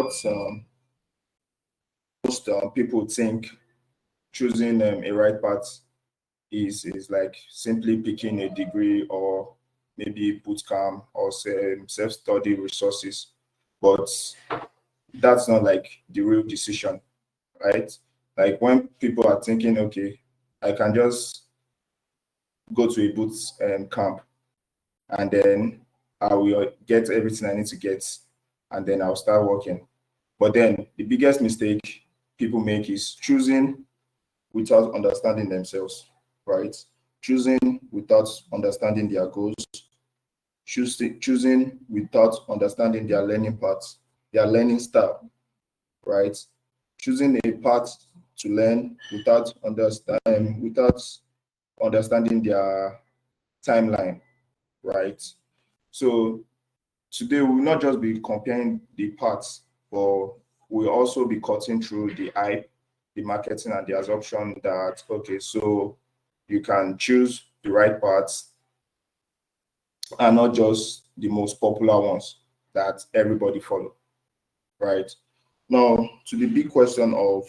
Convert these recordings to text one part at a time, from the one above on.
what most people think choosing a right path is like simply picking a degree or maybe bootcamp or self-study resources, but that's not like the real decision, right? Like when people are thinking, okay, I can just go to a boot camp and then I will get everything I need to get and then I'll start working. But then the biggest mistake people make is choosing without understanding themselves, right? Choosing without understanding their goals, choosing without understanding their learning paths, their learning style, right? Choosing a path to learn without understanding their timeline, right? So today we will not just be comparing the paths, but we'll also be cutting through the hype, the marketing, and the assumption that okay, so you can choose the right paths and not just the most popular ones that everybody follow, right? Now, to the big question of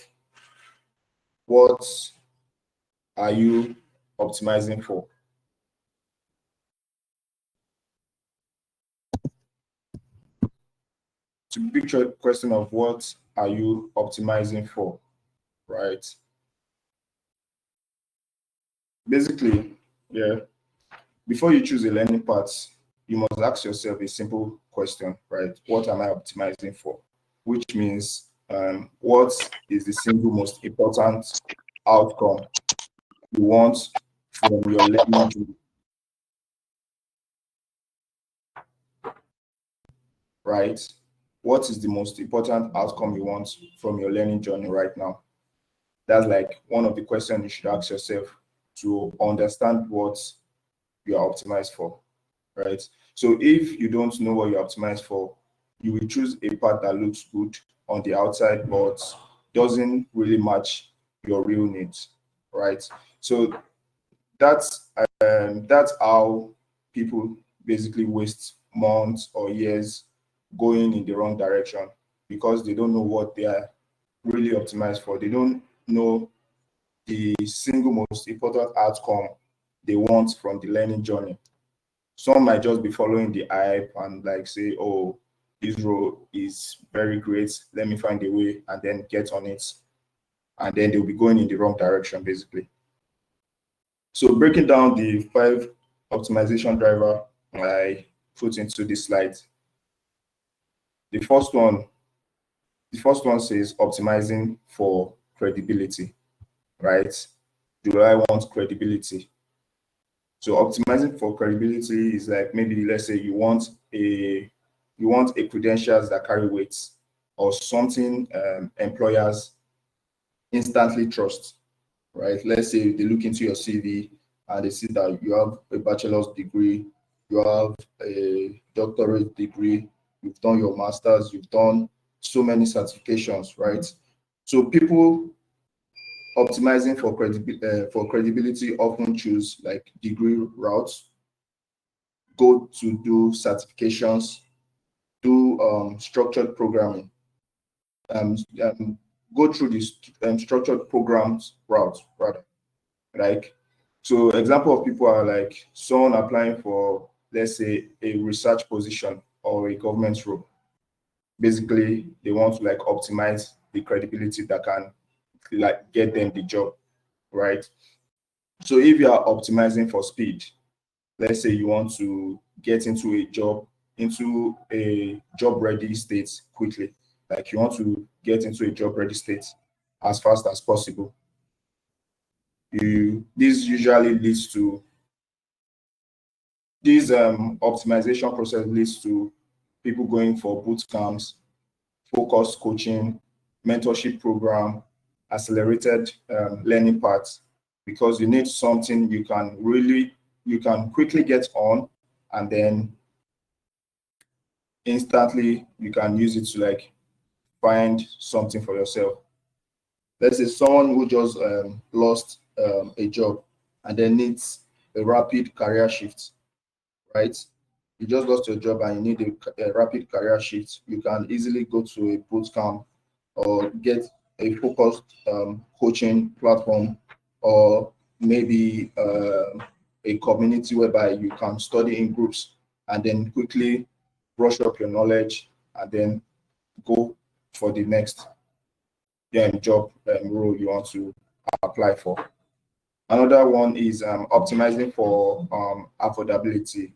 what are you optimizing for? To the big question of what are you optimizing for, right? Basically, yeah, before you choose a learning path, you must ask yourself a simple question, right? What am I optimizing for? Which means, what is the single most important outcome you want from your learning journey, right? What is the most important outcome you want from your learning journey right now? That's like one of the questions you should ask yourself to understand what you are optimized for, right? So if you don't know what you're optimized for, you will choose a path that looks good on the outside, but doesn't really match your real needs, right? So that's how people basically waste months or years going in the wrong direction because they don't know what they are really optimized for. They don't know the single most important outcome they want from the learning journey. Some might just be following the hype and like say, oh, this role is very great. Let me find a way and then get on it. And then they'll be going in the wrong direction, basically. So breaking down the 5 optimization driver I put into this slide. The first one, says optimizing for credibility, right? Do I want credibility? So optimizing for credibility is like maybe let's say you want a credentials that carry weight or something employers instantly trust, right? Let's say they look into your CV and they see that you have a bachelor's degree, you have a doctorate degree, you've done your master's, you've done so many certifications, right? So people optimizing for credibility often choose like degree routes, go to do certifications, do structured programming, um, um, go through this structured programs route rather. Like, so example of people are like someone applying for, let's say, a research position or a government role. Basically, they want to like optimize the credibility that can like get them the job, right? So if you are optimizing for speed, let's say you want to get into a job ready state quickly, like you want to get into a job ready state as fast as possible. This usually leads to this optimization process leads to people going for boot camps, focused coaching, mentorship program, accelerated learning paths, because you need something you can quickly get on, and then instantly you can use it to like find something for yourself. Let's say someone who just lost a job and then needs a rapid career shift, right? you just lost your job and you need a rapid career shift, you can easily go to a boot camp or get a focused coaching platform, or maybe a community whereby you can study in groups and then quickly brush up your knowledge and then go for the next job role you want to apply for. Another one is optimizing for affordability.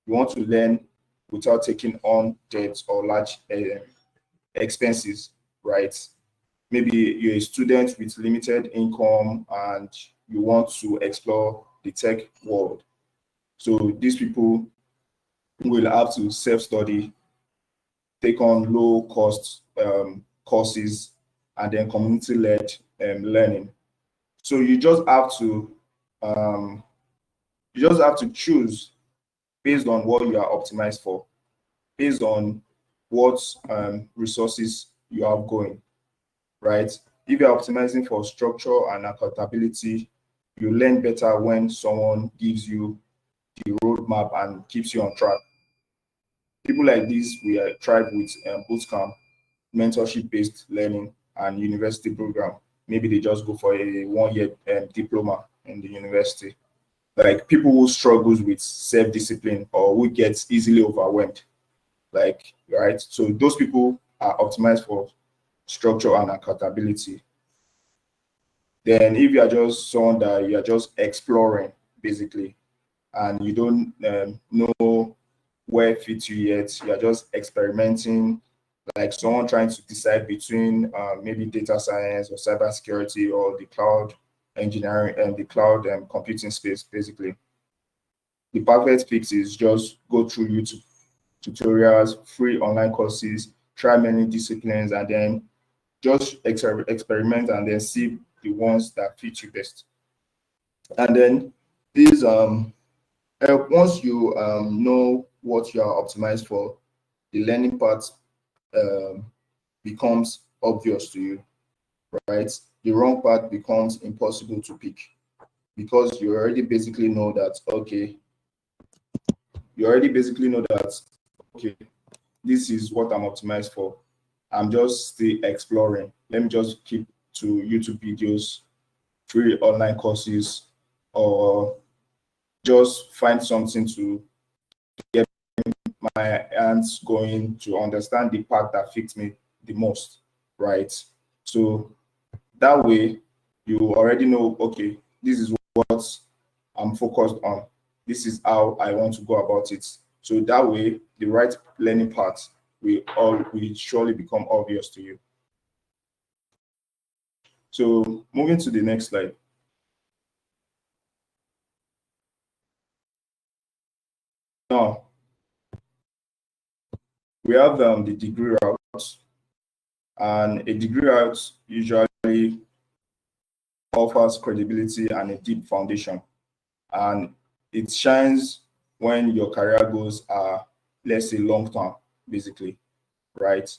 You want to learn without taking on debts or large expenses, right? Maybe you're a student with limited income and you want to explore the tech world. So these people will have to self-study, take on low-cost courses, and then community-led learning. So um, you just have to choose based on what you are optimized for, based on what resources you have going, right? If you're optimizing for structure and accountability, you learn better when someone gives you the roadmap and keeps you on track. People like this, we thrive with bootcamp, mentorship-based learning, and university program. Maybe they just go for a one-year diploma in the university. Like people who struggles with self-discipline or who gets easily overwhelmed, like, right? So those people are optimized for structure and accountability. Then if you are just someone that you are just exploring basically, and you don't know where it fits you yet, you are just experimenting, like someone trying to decide between maybe data science or cybersecurity or the cloud engineering and the cloud computing space, basically. The perfect fix is just go through YouTube tutorials, free online courses, try many disciplines, and then just experiment and then see the ones that fit you best. And then these once you know what you are optimized for, the learning part um, becomes obvious to you, right? The wrong part becomes impossible to pick because you already basically know that, okay, okay, this is what I'm optimized for. I'm just still exploring. Let me just keep to YouTube videos, free online courses, or just find something to get my hands going to understand the part that fits me the most, right? So that way, you already know, okay, this is what I'm focused on. This is how I want to go about it. So that way, the right learning path will surely become obvious to you. So moving to the next slide. Now, we have the degree route, and a degree route usually offers credibility and a deep foundation. And it shines when your career goals are, let's say, long term, basically, right?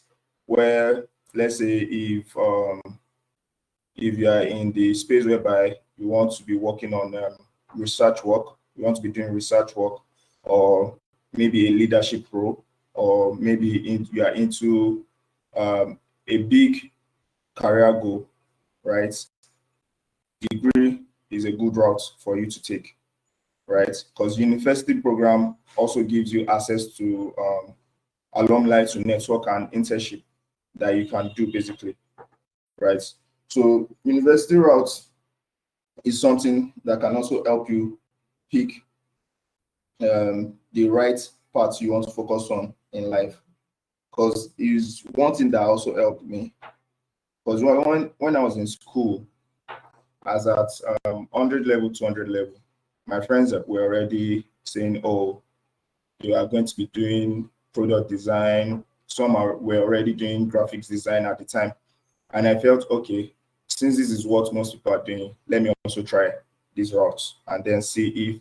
Where, let's say, if you are in the space whereby you want to be working on research work, you want to be doing research work, or maybe a leadership role, or maybe you are into a big career goal, right? Degree is a good route for you to take, right? Because university program also gives you access to alumni, to network and internship that you can do basically, right? So university route is something that can also help you pick the right part you want to focus on in life. Because is one thing that also helped me. Because when I was in school, as at 100 level, 200 level, my friends were already saying, oh, you are going to be doing product design. Were already doing graphics design at the time. And I felt, okay, since this is what most people are doing, let me also try these routes and then see if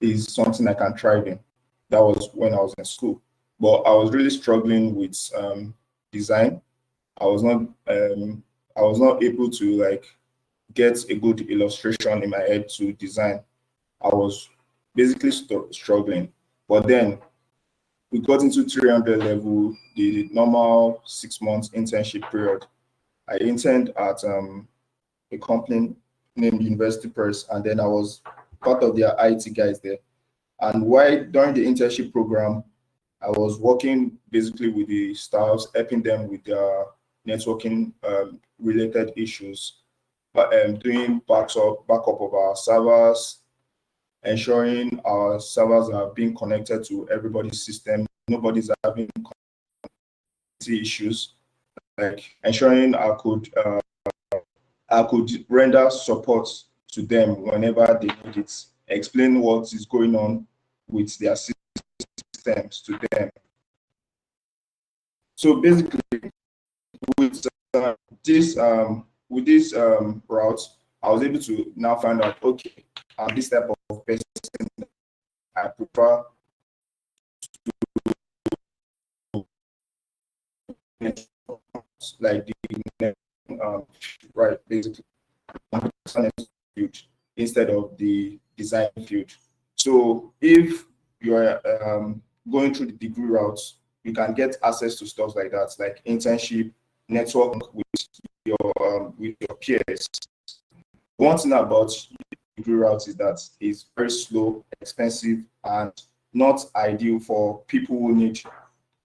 it's something I can thrive in. That was when I was in school. But I was really struggling with design. I was not able to like get a good illustration in my head to design. I was basically struggling. But then we got into 300 level, the normal 6 months internship period. I interned at a company named University Press, and then I was part of their IT guys there. And while during the internship program, I was working basically with the staffs, helping them with their networking related issues, but doing backup of our servers, ensuring our servers are being connected to everybody's system. Nobody's having connectivity issues. Like ensuring I could render support to them whenever they need it, explain what is going on with their systems to them. So basically, with this route, I was able to now find out, okay, I'm this type of person. I prefer like the right basically field instead of the design field. So if you're going through the degree route, you can get access to stuff like that, like internship, network with your peers. One thing about the degree route is that it's very slow, expensive, and not ideal for people who need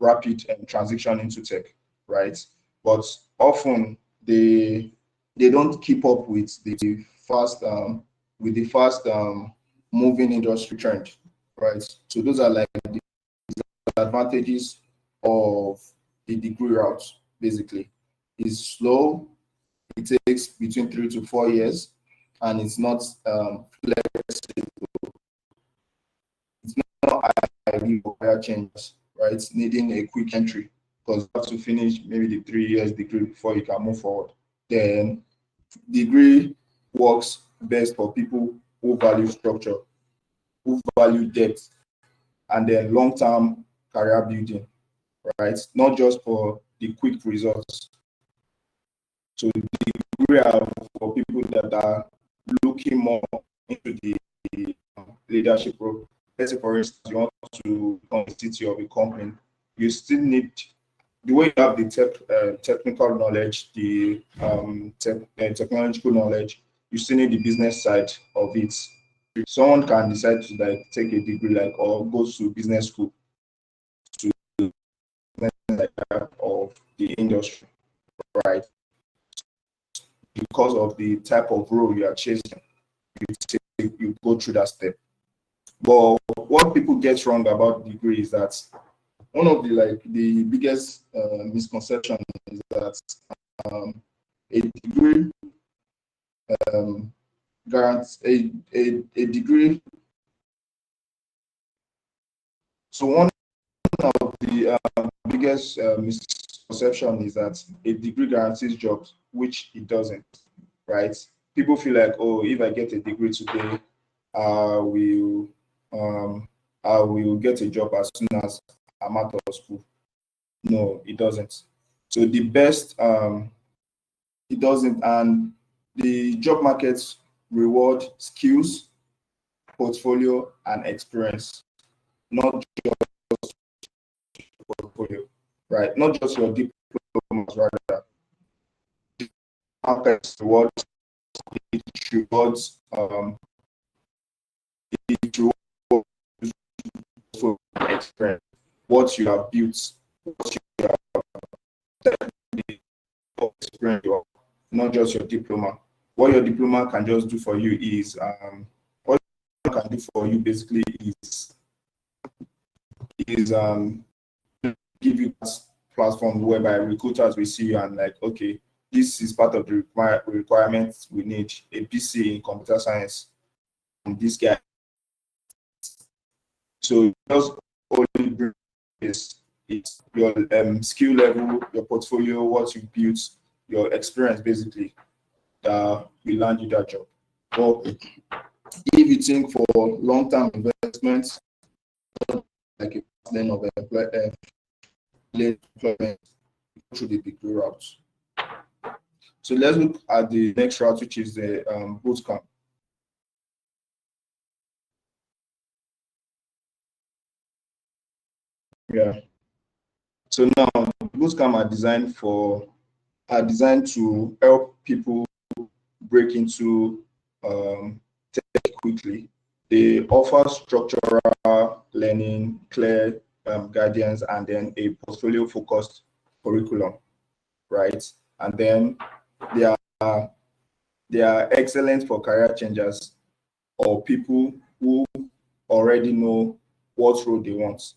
rapid transition into tech, right? But often they don't keep up with the fast moving industry trend, right? So those are like the advantages of the degree route. Basically, it's slow. It takes between 3 to 4 years, and it's not flexible. It's not ideal for career changes, right? Needing a quick entry because you have to finish maybe the 3 years degree before you can move forward. Then degree works best for people who value structure, who value depth, and then long-term career building, right? Not just for the quick results. So the degree are for people that are looking more into the leadership role. Let's say, for instance, you want to become the CTO of a company, you still need the way you have the technical knowledge, the technological knowledge, you still need the business side of it. Someone can decide to like take a degree like or go to business school to like of the industry, right? Because of the type of role you are chasing, you go through that step. But what people get wrong about degree is that one of the biggest misconception is that a degree guarantees a degree. So one of the biggest misconception is that a degree guarantees jobs, which it doesn't, right? People feel like, oh, if I get a degree today, I will I will get a job as soon as I'm out of school. No, it doesn't. So the best it doesn't, and the job markets reward skills, portfolio, and experience, not portfolio, right? Not just your diplomas, rather. Markets rewards it rewards it rewards for experience, what you have built, what you have experienced, not just your diploma. What your diploma can just do for you is what it can do for you basically is give you that platform whereby recruiters will see you and like, okay, this is part of the requirements we need a PC in computer science and this guy. So just only bring is it's your skill level, your portfolio, what you built, your experience basically that will land you that job. But if you think for long-term investments, like a plan of employment through the degree route. So let's look at the next route, which is the bootcamp. Yeah. So now bootcamp are designed to help people break into tech quickly. They offer structural learning, clear guidance, and then a portfolio focused curriculum, right? And then they are they are excellent for career changers or people who already know what role they want,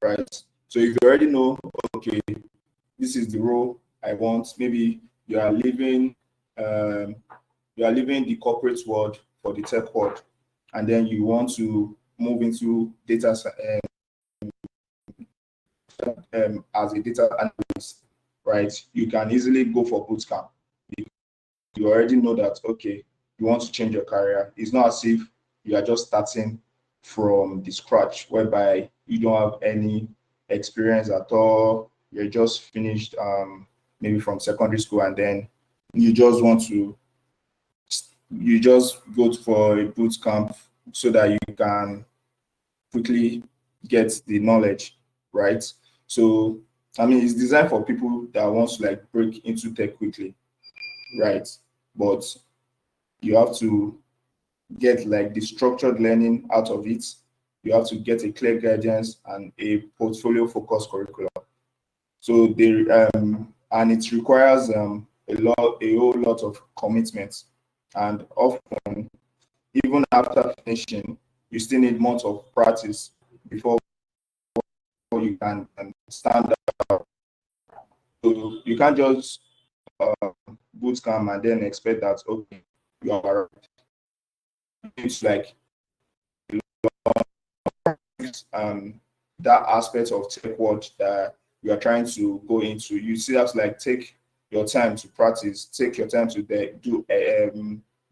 right? So if you already know, okay, this is the role I want, maybe you are leaving um, you are leaving the corporate world for the tech world, and then you want to move into as a data analyst, right? You can easily go for bootcamp. You already know that, okay, you want to change your career. It's not as if you are just starting from the scratch, whereby you don't have any experience at all. You're just finished maybe from secondary school, and then you just want to you just go for a boot camp so that you can quickly get the knowledge, right? So I mean, it's designed for people that want to like break into tech quickly, right? But you have to get like the structured learning out of it. You have to get a clear guidance and a portfolio focused curriculum. So they and it requires a whole lot of commitment, and often even after finishing, you still need months of practice before you can stand out. So you can't just boot camp and then expect that, okay, you are right. It's like um that aspect of tech world that you are trying to go into. You still have to like take your time to practice, take your time to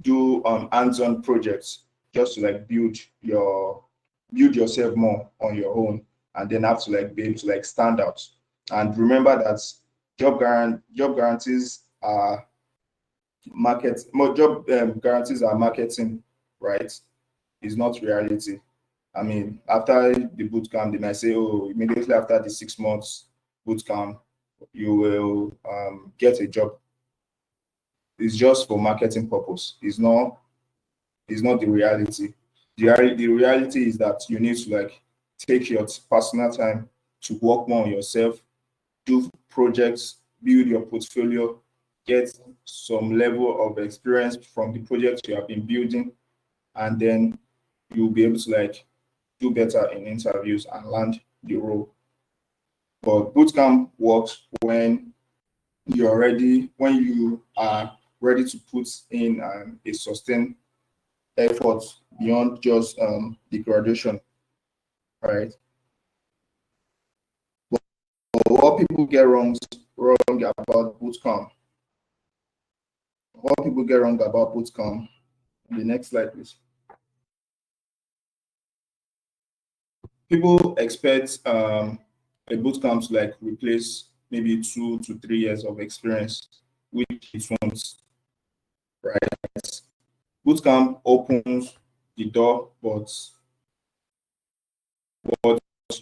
do hands-on projects just to like build yourself more on your own, and then have to like be able to like stand out. And remember that job guarantees are job guarantees are marketing, right? It's not reality. I mean, after the boot camp, they might say, oh, immediately after the 6 months boot camp, you will get a job. It's just for marketing purpose. It's not the reality. The reality is that you need to like take your personal time to work more on yourself, do projects, build your portfolio, get some level of experience from the projects you have been building, and then you'll be able to like do better in interviews and land the role. But bootcamp works when you are ready to put in a sustained effort beyond just the graduation, right? But what people get wrong about bootcamp, what people get wrong about bootcamp. The next slide, please. People expect a bootcamp to like replace maybe 2 to 3 years of experience, which it won't, right? Bootcamp opens the door, but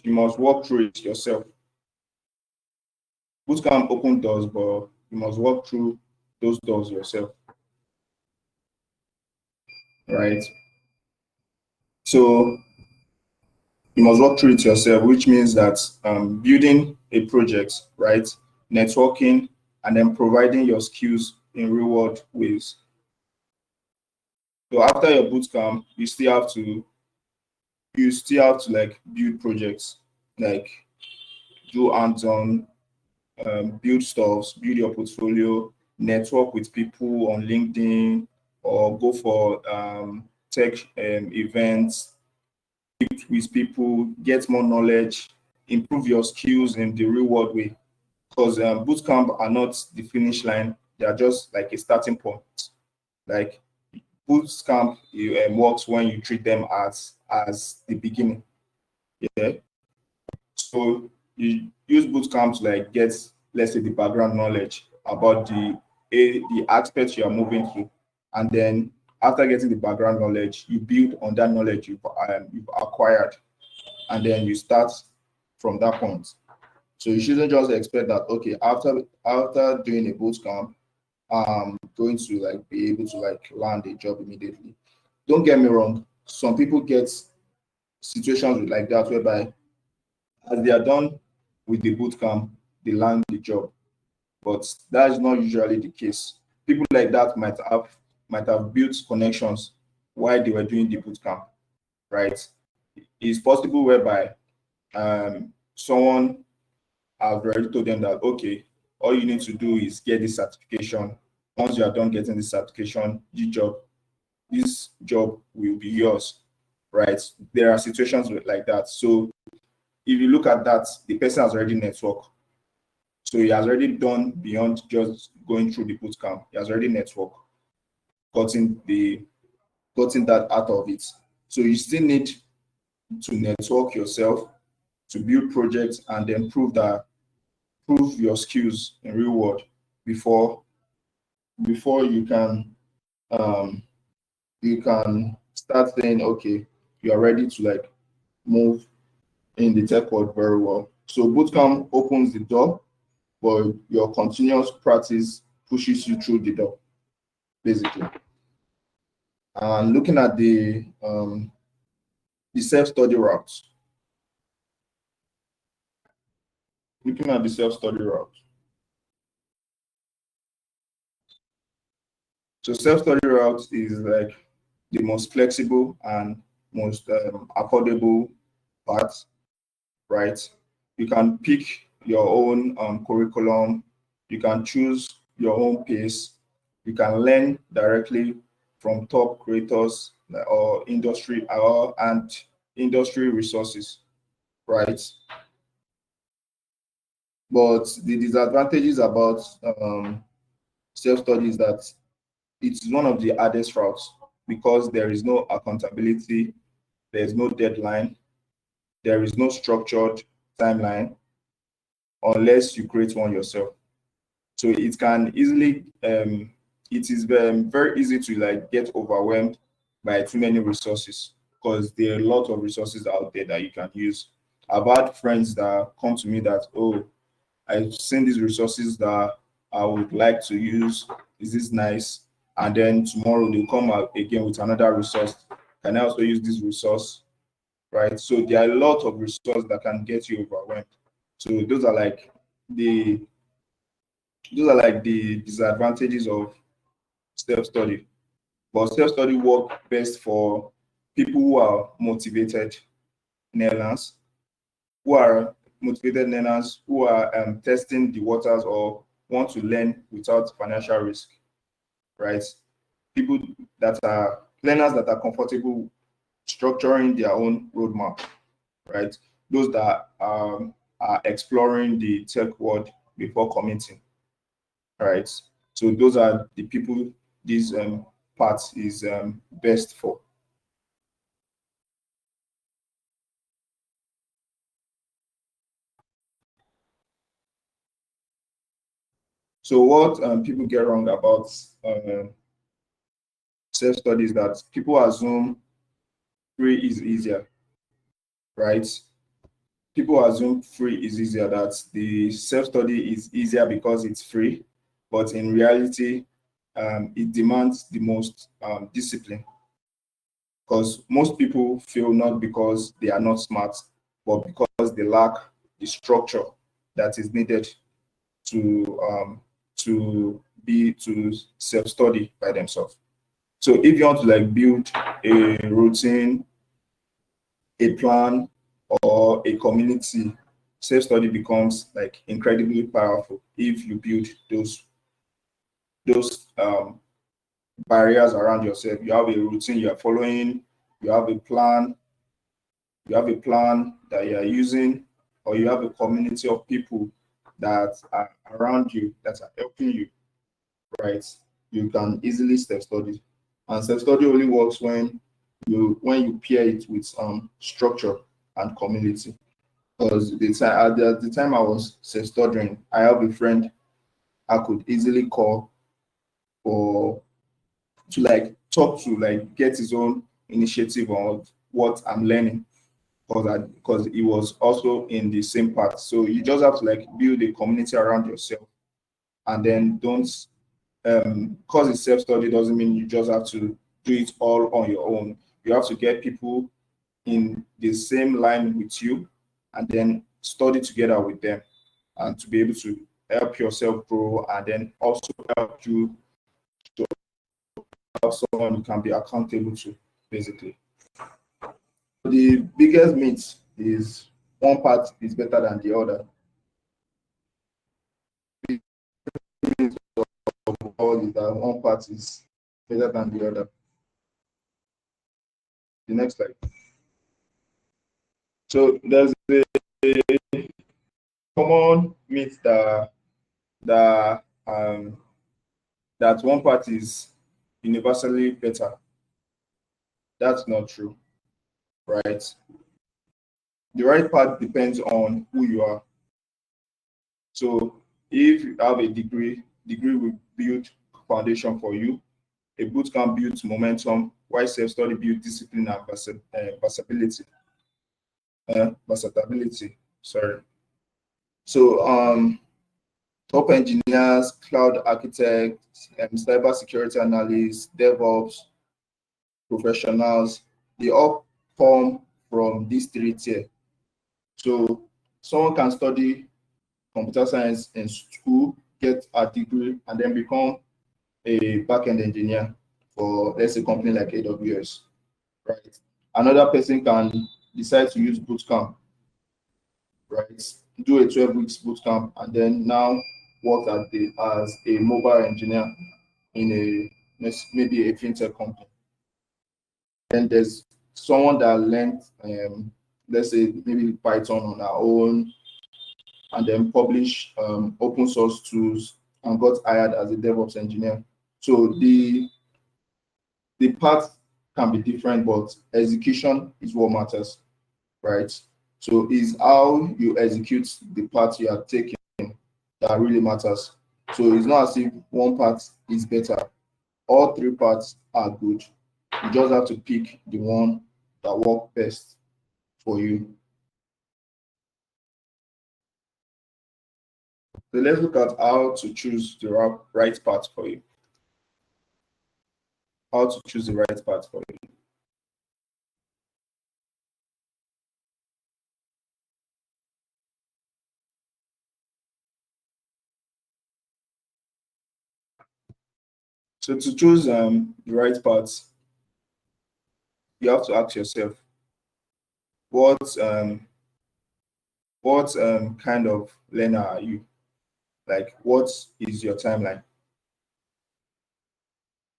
you must walk through it yourself. Bootcamp open doors, but you must walk through those doors yourself, right? So you must walk through it yourself, which means that building a project, right? Networking, and then providing your skills in real world ways. So after your bootcamp, you still have to like build projects, like do hands-on, build stuffs, build your portfolio, network with people on LinkedIn, or go for tech events, meet with people, get more knowledge, improve your skills in the real world way. Because bootcamp are not the finish line; they are just like a starting point. Like bootcamp works when you treat them as the beginning. Yeah. So you use bootcamp to like get, let's say, the background knowledge about the aspects you are moving to, and then after getting the background knowledge, you build on that knowledge you've acquired, and then you start from that point. So you shouldn't just expect that, okay, after doing a boot camp, I'm going to like be able to like land a job immediately. Don't get me wrong. Some people get situations like that whereby as they are done with the boot camp, they land the job. But that is not usually the case. People like that might have built connections while they were doing the boot camp, right? It's possible whereby someone has already told them that, okay, all you need to do is get this certification. Once you are done getting this certification, this job will be yours, right? There are situations like that. So if you look at that, the person has already networked. So he has already done beyond just going through the boot camp. He has already networked, gotten that out of it. So you still need to network yourself, to build projects, and then prove your skills in real world before um, you can start saying, okay, you are ready to like move in the tech world very well. So bootcamp opens the door, but your continuous practice pushes you through the door, basically. And looking at the self-study route, looking at the self-study route. So self-study route is like the most flexible and most affordable part, right? You can pick your own curriculum. You can choose your own pace. You can learn directly from top creators or industry resources, right? But the disadvantages about self-study is that it's one of the hardest routes because there is no accountability, there is no deadline, there is no structured timeline unless you create one yourself. So it is very easy to like get overwhelmed by too many resources because there are a lot of resources out there that you can use. I've had friends that come to me that, oh, I've seen these resources that I would like to use. Is this nice? And then tomorrow they'll come out again with another resource. Can I also use this resource? Right. So there are a lot of resources that can get you overwhelmed. So the those are like the disadvantages of self-study. But self-study work best for people who are motivated learners who are testing the waters or want to learn without financial risk, right? People that are learners that are comfortable structuring their own roadmap, right? Those that are exploring the tech world before committing, right? So those are the people this part is best for. So what people get wrong about self-study is that people assume free is easier, right? People assume free is easier, that the self-study is easier because it's free, but in reality, it demands the most discipline because most people fail not because they are not smart, but because they lack the structure that is needed to to self-study by themselves. So if you want to like build a routine, a plan, or a community, self-study becomes like incredibly powerful if you build those barriers around yourself. You have a routine you are following, you have a plan, you have a plan that you are using, or you have a community of people that are around you that are helping you, right? You can easily self-study. And self-study only works when you pair it with structure and community. Because the time I was self-studying, I have a friend I could easily call for to like talk to, like get his own initiative on what I'm learning. because it was also in the same part. So you just have to like build a community around yourself, and then don't because it's self-study doesn't mean you just have to do it all on your own. You have to get people in the same line with you and then study together with them and to be able to help yourself grow and then also help you to have someone you can be accountable to, basically. The biggest myth is one part is better than the other. The myth of all is that one part is better than the other. The next slide. So there's a common myth that that one part is universally better. That's not true, right? The right part depends on who you are. So if you have a degree will build foundation for you. A bootcamp builds momentum, while self-study builds discipline and versatility. Sorry. So top engineers, cloud architects, cyber security analysts, DevOps professionals, they all come from these three tiers. So someone can study computer science in school, get a degree, and then become a backend engineer for, let's say, a company like AWS, right? Another person can decide to use bootcamp, right? Do a 12 weeks bootcamp and then now work as a mobile engineer in maybe a fintech company. And there's someone that learned, let's say, maybe Python on our own, and then publish open source tools and got hired as a DevOps engineer. So the path can be different, but execution is what matters, right? So is how you execute the path you are taking that really matters. So it's not as if one part is better. All three parts are good. You just have to pick the one that works best for you. So let's look at how to choose the right path for you. How to choose the right path for you. So to choose the right path, you have to ask yourself, what kind of learner are you? Like, what is your timeline?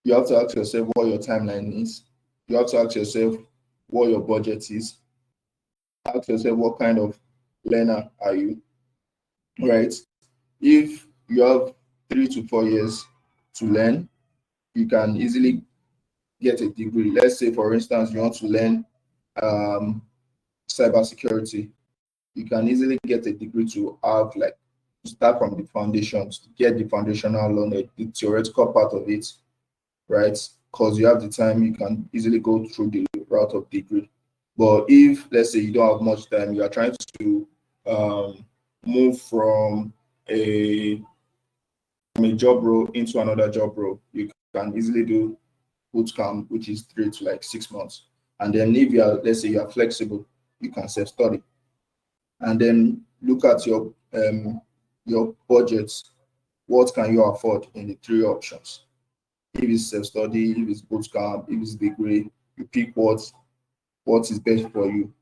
You have to ask yourself what your timeline is. You have to ask yourself what your budget is. Ask yourself what kind of learner are you, right? If you have 3 to 4 years to learn, you can easily get a degree. Let's say, for instance, you want to learn cybersecurity. You can easily get a degree to have like start from the foundations, get the foundational knowledge, the theoretical part of it, right? Because you have the time, you can easily go through the route of degree. But if, let's say, you don't have much time, you are trying to move from a job role into another job role, you can easily do bootcamp, which is 3 to 6 months. And then if you are, let's say, you are flexible, you can self-study. And then look at your budgets. What can you afford in the three options? If it's self-study, if it's bootcamp, if it's degree, you pick what is best for you.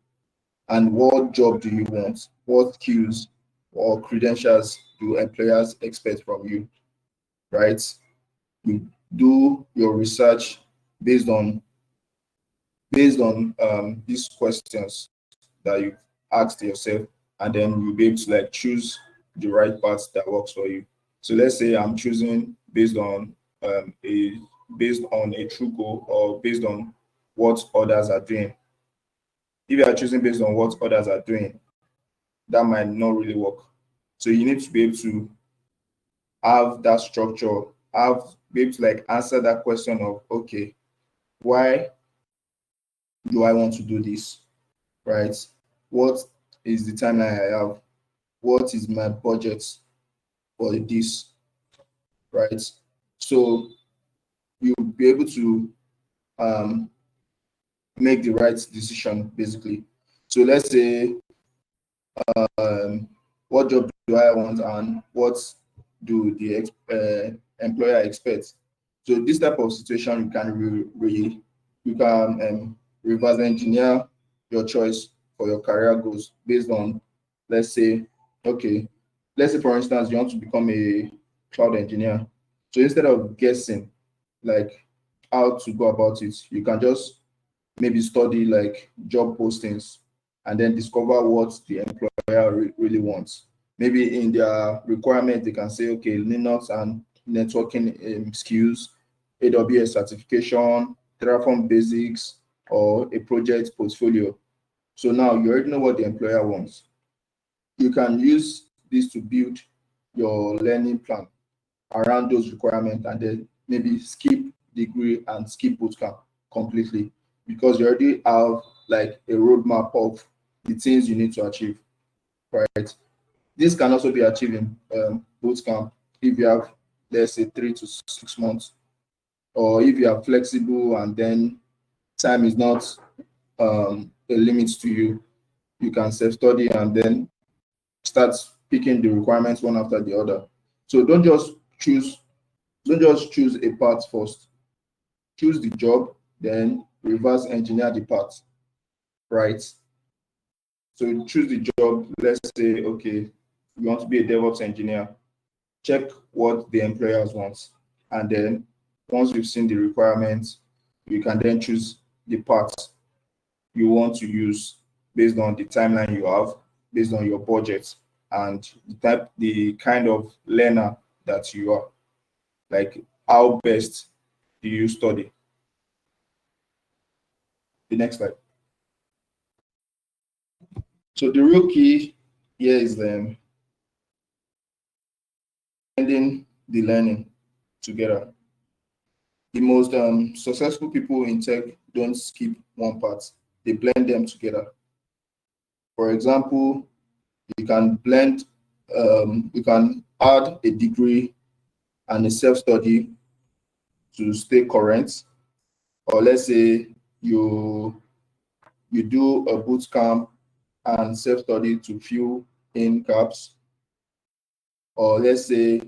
And what job do you want? What skills or credentials do employers expect from you, right? You do your research based on these questions that you've asked yourself, and then you'll be able to like choose the right path that works for you. So let's say I'm choosing based on a true goal or based on what others are doing. If you are choosing based on what others are doing, that might not really work. So you need to be able to have that structure, be able to like answer that question of, okay, why do I want to do this, right? what is the timeline I have, what is my budget for this, right? So you'll be able to make the right decision basically. So let's say, what job do I want and what do the employer expect? So this type of situation, you can reverse engineer your choice for your career goals based on, let's say, okay, let's say for instance you want to become a cloud engineer. So instead of guessing like how to go about it, you can just maybe study like job postings and then discover what the employer really wants. Maybe in their requirement, they can say, okay, Linux and networking skills, AWS certification, Terraform basics, or a project portfolio. So now you already know what the employer wants. You can use this to build your learning plan around those requirements and then maybe skip degree and skip bootcamp completely because you already have like a roadmap of the things you need to achieve, right? This can also be achieved in bootcamp if you have, let's say, 3 to 6 months, or if you are flexible and then time is not a limit to you, you can self-study and then start picking the requirements one after the other. So choose don't just choose a path first. Choose the job, then reverse engineer the path, right? So choose the job. Let's say, okay, you want to be a DevOps engineer. Check what the employers want. And then once you've seen the requirements, you can then choose the path you want to use based on the timeline you have, based on your budget, and the kind of learner that you are. Like, how best do you study? The next slide. So the real key here is blending the learning together. The most successful people in tech don't skip one part; they blend them together. For example, you can add a degree and a self-study to stay current, or let's say you do a boot camp and self-study to fill in gaps, or let's say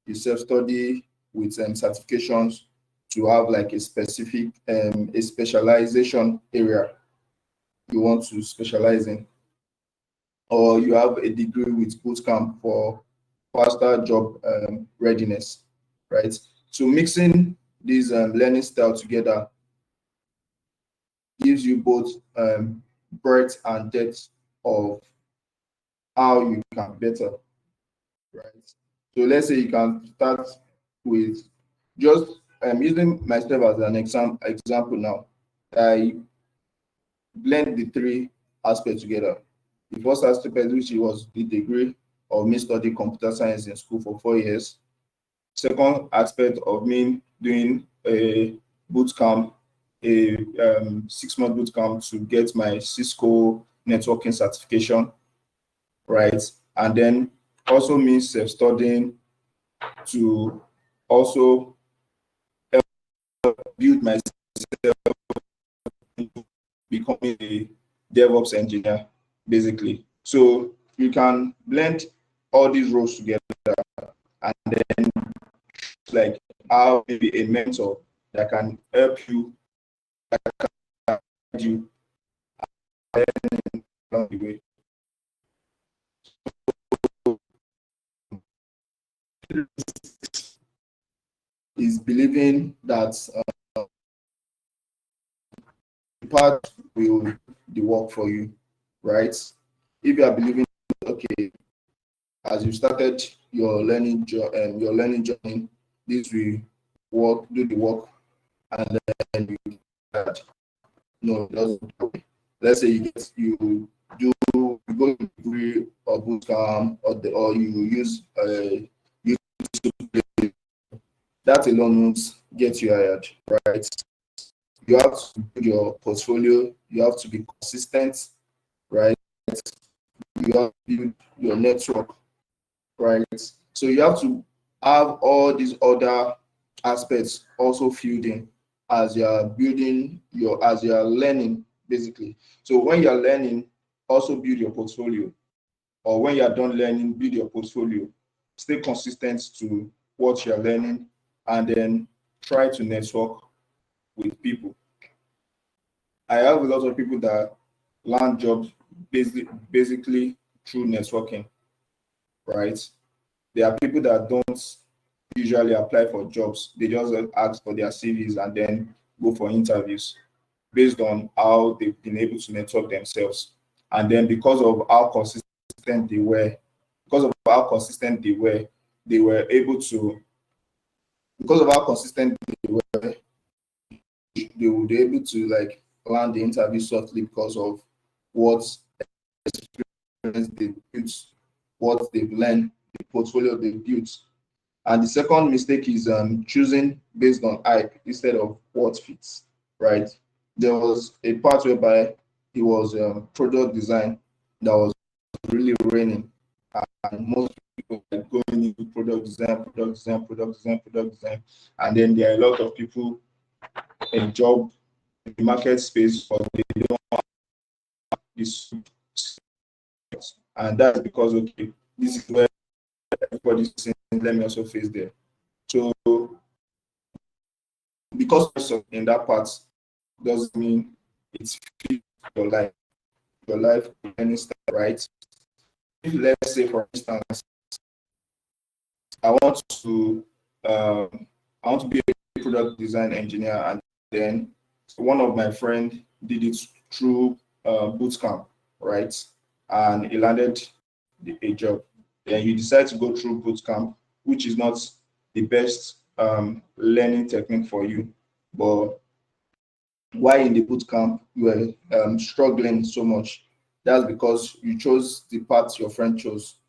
you self-study with certifications to have like a specific a specialization area you want to specialize in, or you have a degree with bootcamp for faster job readiness, right? So mixing these learning style together gives you both breadth and depth of how you can better, right? So let's say you can start with just using myself as an example now. I blend the three aspects together. The first aspect, which was the degree of me studying computer science in school for 4 years. Second aspect of me doing a boot camp, a 6 month boot camp to get my Cisco networking certification, right? And then also me self-studying to also build myself into becoming a DevOps engineer, basically. So you can blend all these roles together and then like have maybe a mentor that can help you, that can guide you along the way. Is believing that the path will do the work for you, right? If you are believing, okay, as you started your learning journey, this will do the work, and then you that no, it doesn't. Let's say you go to degree or bootcamp or you use YouTube, that alone won't get you hired, right? You have to build your portfolio, you have to be consistent, right? You have to build your network, right? So you have to have all these other aspects also filled in as you are building as you are learning, basically. So when you're learning, also build your portfolio, or when you're done learning, build your portfolio. Stay consistent to what you're learning, and then try to network with people. I have a lot of people that land jobs basically through networking, right? There are people that don't usually apply for jobs. They just ask for their CVs and then go for interviews based on how they've been able to network themselves. And then because of how consistent they were able to, because of how consistent they would be able to like land the interview softly because of what experience they built, what they've learned, the portfolio they've built. And the second mistake is choosing based on hype instead of what fits, right? There was a part whereby it was product design that was really raining, and most people were going into product design, and then there are a lot of people in job in the market space, but they don't have this, and that's because okay, this is where everybody's saying, let me also face there. So because in that part doesn't mean it's fit your life any style, right? If let's say for instance, I want to I want to be a product design engineer, and then one of my friend did it through bootcamp, right? And he landed a job. Then you decide to go through bootcamp, which is not the best learning technique for you, but why in the boot camp you were struggling so much, that's because you chose the path your friend chose.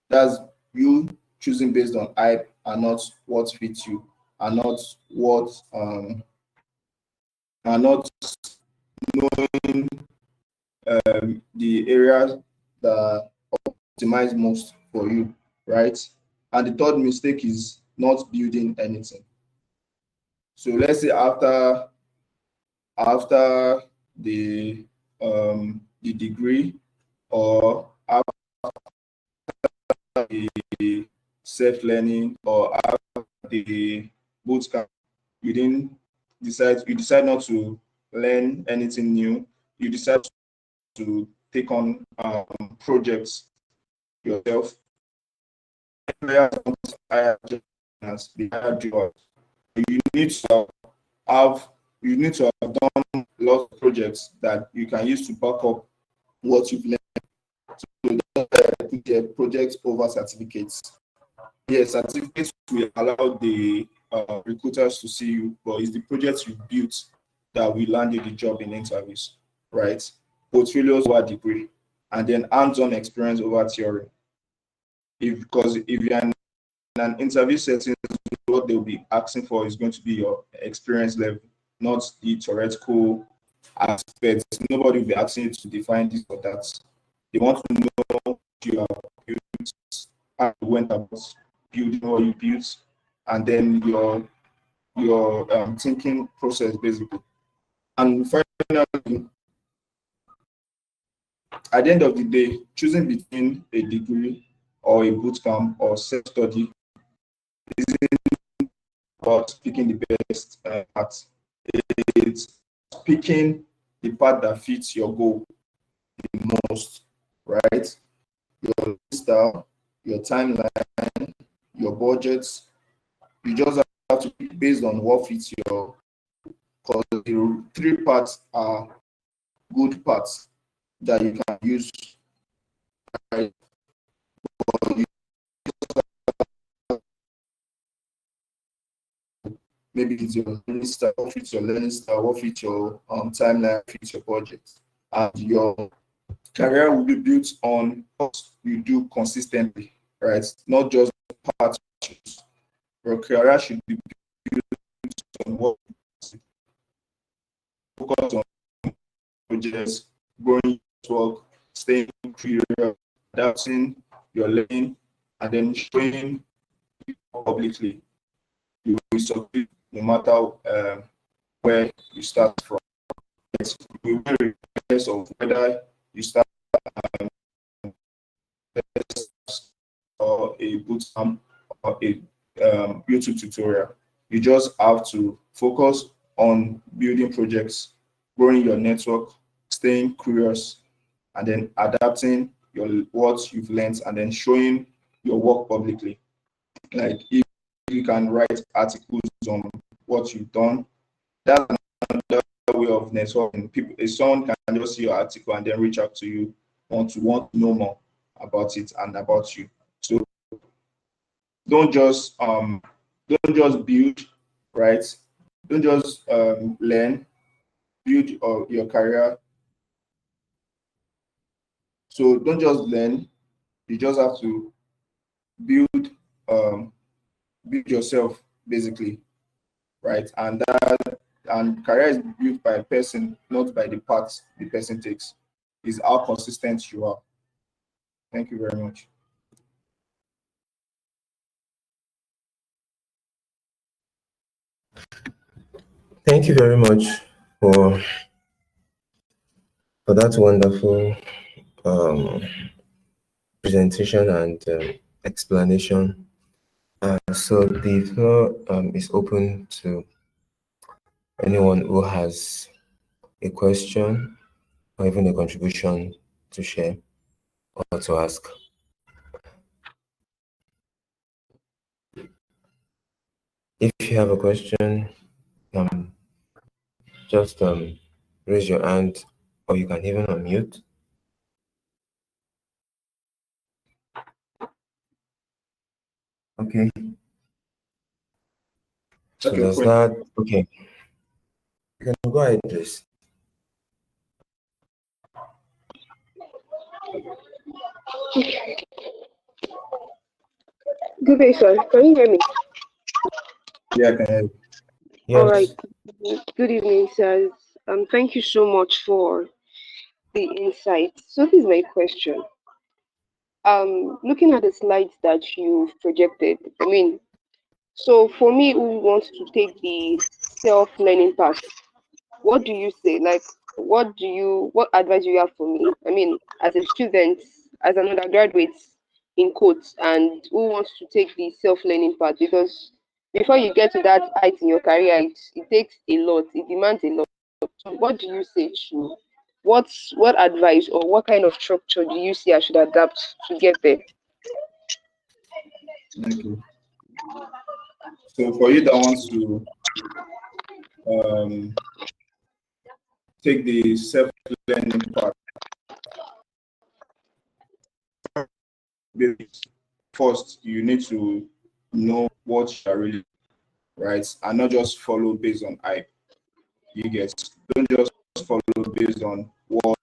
That's you choosing based on hype and not what fits you, and not what and not knowing the areas that optimize most for you, right? And the third mistake is not building anything. So let's say after the degree, or after the self-learning, or after the bootcamp, you decide not to learn anything new. You decide to take on projects yourself. Employers don't hire just they hire doers. You need to have you need to have done lots of projects that you can use to back up what you've learned. So the project over certificates. Yes, certificates will allow the recruiters to see you, but it's the projects you built that will land you the job in interviews, right? Portfolios over degree, and then hands-on experience over theory. Because if you're in an interview setting, what they'll be asking for is going to be your experience level, not the theoretical aspects. Nobody will be asking you to define this or that. They want to know what you have built, how you went about building what you built, and then your thinking process basically. And finally, at the end of the day, choosing between a degree or a bootcamp or self-study isn't about picking the best path. It's picking the path that fits your goal the most, right? Your style, your timeline, your budgets. You just have to pick based on what fits your. Because the three parts are good parts that you can use. Right? Maybe it's your learning style, what fits your learning style, what fits your timeline, fits your budget, and your career will be built on what you do consistently, right? Not just parts. Your career should be built on what focus on projects, growing your work, staying curious, adapting your learning, and then showing publicly. You will succeed no matter where you start from. You will be regardless of whether you start or a bootcamp or a YouTube tutorial. You just have to focus on building projects, growing your network, staying curious, and then adapting your what you've learned, and then showing your work publicly. Like if you can write articles on what you've done, that's another way of networking. People, if someone can just see your article and then reach out to you, want to know more about it and about you. So don't just build, right? Don't just learn, build your career. So don't just learn, you just have to build um build yourself basically, right? And career is built by a person, not by the path the person takes. Is how consistent you are. Thank you very much. Thank you very much for that wonderful presentation and explanation. So the floor is open to anyone who has a question or even a contribution to share or to ask. If you have a question, just raise your hand, or you can even unmute. Okay. So Okay, does cool. that, okay. You can go ahead, please. Good day, sir. Can you hear me? Yeah, I can hear you. Yes. All right. Good evening, sirs. Thank you so much for the insight. So this is my question. Looking at the slides that you've projected, so for me who wants to take the self-learning path, what do you say? Like, what advice do you have for me? As a student, as an undergraduate, in quotes, and who wants to take the self-learning path, because before you get to that height in your career, it takes a lot, it demands a lot. So what do you say to what advice or what kind of structure do you see I should adapt to get there? Thank you. So for you that wants to um, take the self-learning part, first you need to know what you are really, right, and not just follow based on hype. You get, don't just follow based on what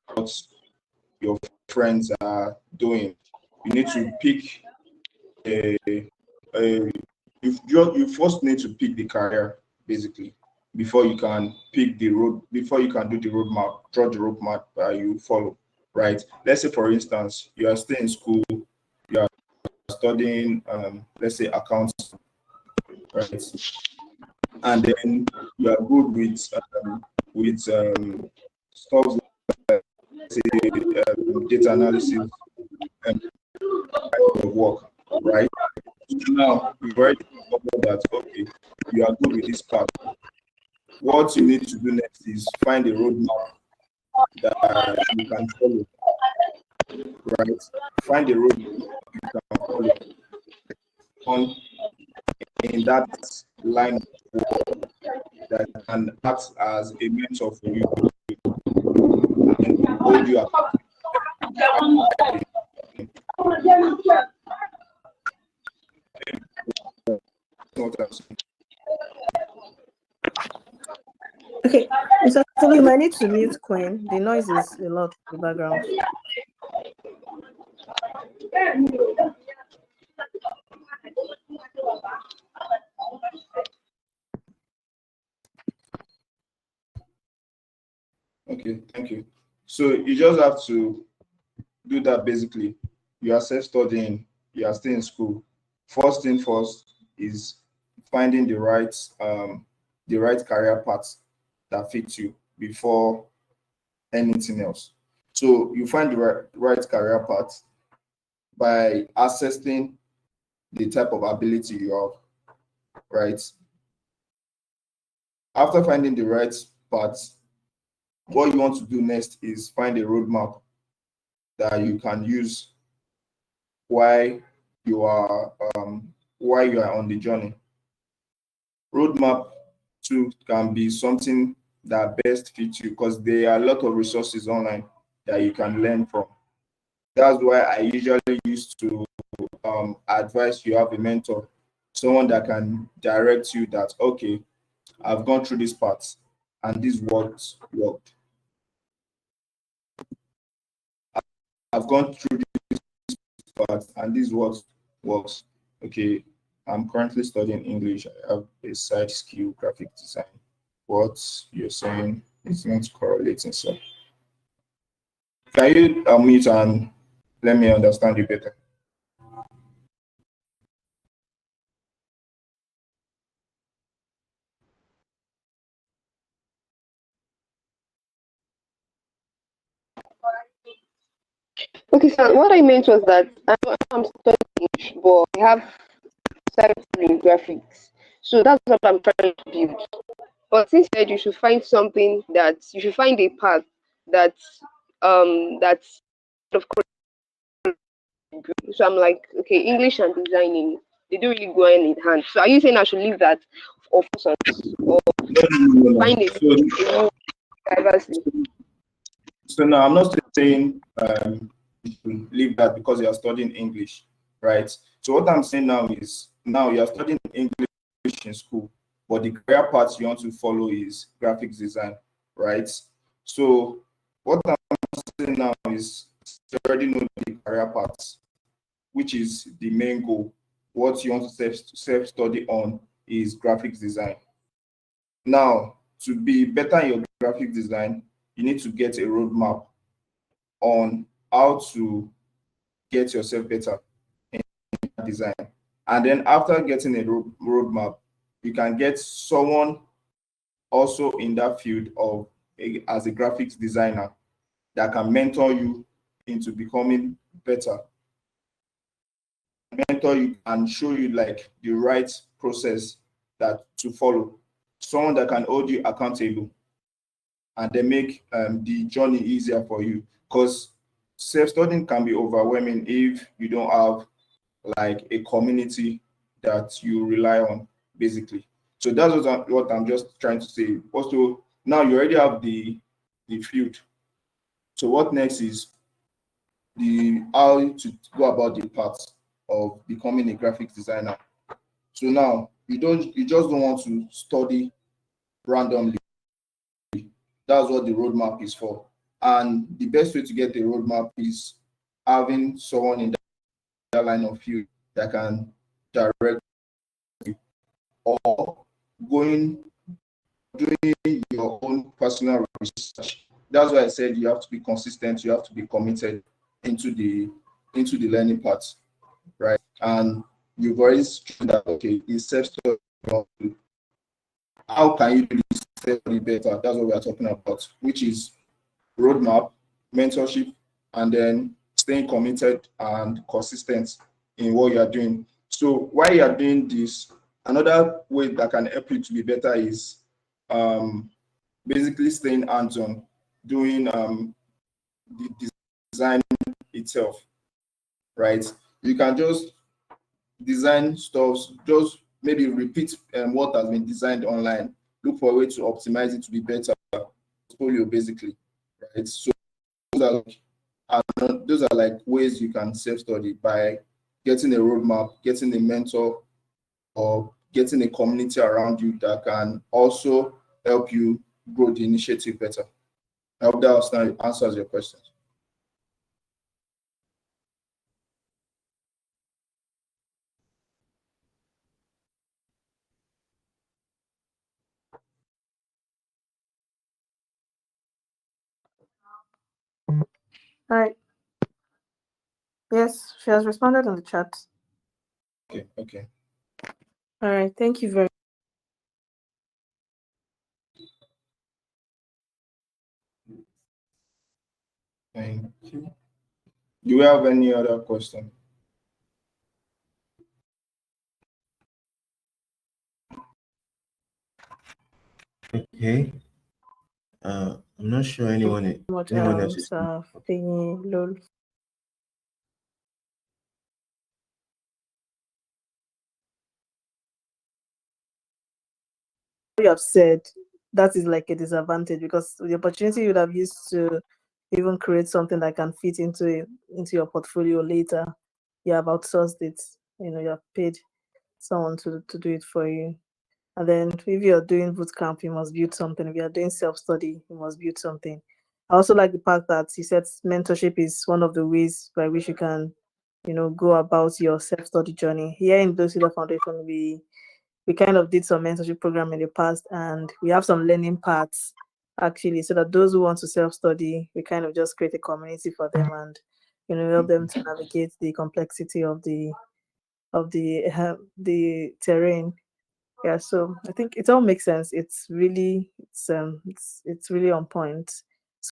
your friends are doing. You need to pick a, a you first need to pick the career basically before you can pick the road, before you can do the roadmap, draw the roadmap that you follow, right? Let's say for instance you are still in school, you are studying let's say accounts, right? And then you are good with stuff like say data analysis and kind of work, right? So now you've already discovered that okay, you are good with this part. What you need to do next is find a roadmap that you can follow, right? Find a road you can follow on in that line of work that can act as a mentor for you and hold you accountable. Okay, Mr. Fulham, I need to mute Queen. The noise is a lot in the background. Okay, thank you. So you just have to do that, basically, you are self-studying, you are still in school. First thing first is finding the right career path that fits you before anything else. So you find the right career path by assessing the type of ability you have, right? After finding the right path, what you want to do next is find a roadmap that you can use while you are on the journey. Roadmap too can be something that best fits you because there are a lot of resources online that you can learn from. That's why I usually used to advise you have a mentor, someone that can direct you that, okay, I've gone through this part and this what worked. I've gone through this part and this what works. Okay, I'm currently studying English. I have a side skill, graphic design. What you're saying is not correlating. So can you unmute and let me understand you better? Okay, so what I meant was that I'm studying English, but I have started studying graphics. So that's what I'm trying to build. But instead, you should find something that you should find a path that's of course good. So I'm like, okay, English and designing, they don't really go hand in hand. So are you saying I should leave that or focus on or No, no, no, find no. a new diversity? So no, I'm not saying you should leave that because you are studying English, right? So what I'm saying now is now you are studying English in school, but the career path you want to follow is graphics design, right? So what I'm saying now is you already know the career path, which is the main goal. What you want to self study on is graphics design. Now, to be better in your graphic design, you need to get a roadmap on how to get yourself better in design. And then after getting a roadmap, you can get someone also in that field of as a graphics designer that can mentor you into becoming better, mentor you and show you like the right process that to follow, someone that can hold you accountable and then make the journey easier for you. Because self-studying can be overwhelming if you don't have like a community that you rely on, basically. So that's what I'm just trying to say. Also, now you already have the field. So what next is the how to go about the path of becoming a graphic designer. So now you just don't want to study randomly. That's what the roadmap is for. And the best way to get the roadmap is having someone in that line of field that can direct or going doing your own personal research. That's why I said you have to be consistent, you have to be committed into the learning part, right? And you've already shown that okay, it's self-study. How can you do this study better? That's what we are talking about, which is roadmap, mentorship, and then staying committed and consistent in what you are doing. So while you are doing this, another way that can help you to be better is basically staying hands-on, doing the design itself, right? You can just design stuff, just maybe repeat what has been designed online, look for a way to optimize it to be better, portfolio basically, right? So those are like ways you can self-study by getting a roadmap, getting a mentor, or getting a community around you that can also help you grow the initiative better. I hope that answers your question. Hi. Yes, she has responded in the chat. Okay, okay. All right, thank you very Thank you. Do we have any other question? Okay. I'm not sure much, anyone else is. Fiyinfoluwa. You have said that is like a disadvantage because the opportunity you would have used to even create something that can fit into your portfolio later, you have outsourced it. You have paid someone to do it for you. And then if you're doing bootcamp, you must build something. If you're doing self-study, you must build something. I also like the fact that you said mentorship is one of the ways by which you can, go about your self-study journey. Here in Blue Cedar Foundation, we kind of did some mentorship program in the past, and we have some learning paths actually, so that those who want to self-study, we kind of just create a community for them and help them to navigate the complexity of the terrain. Yeah, so I think it all makes sense. It's really on point.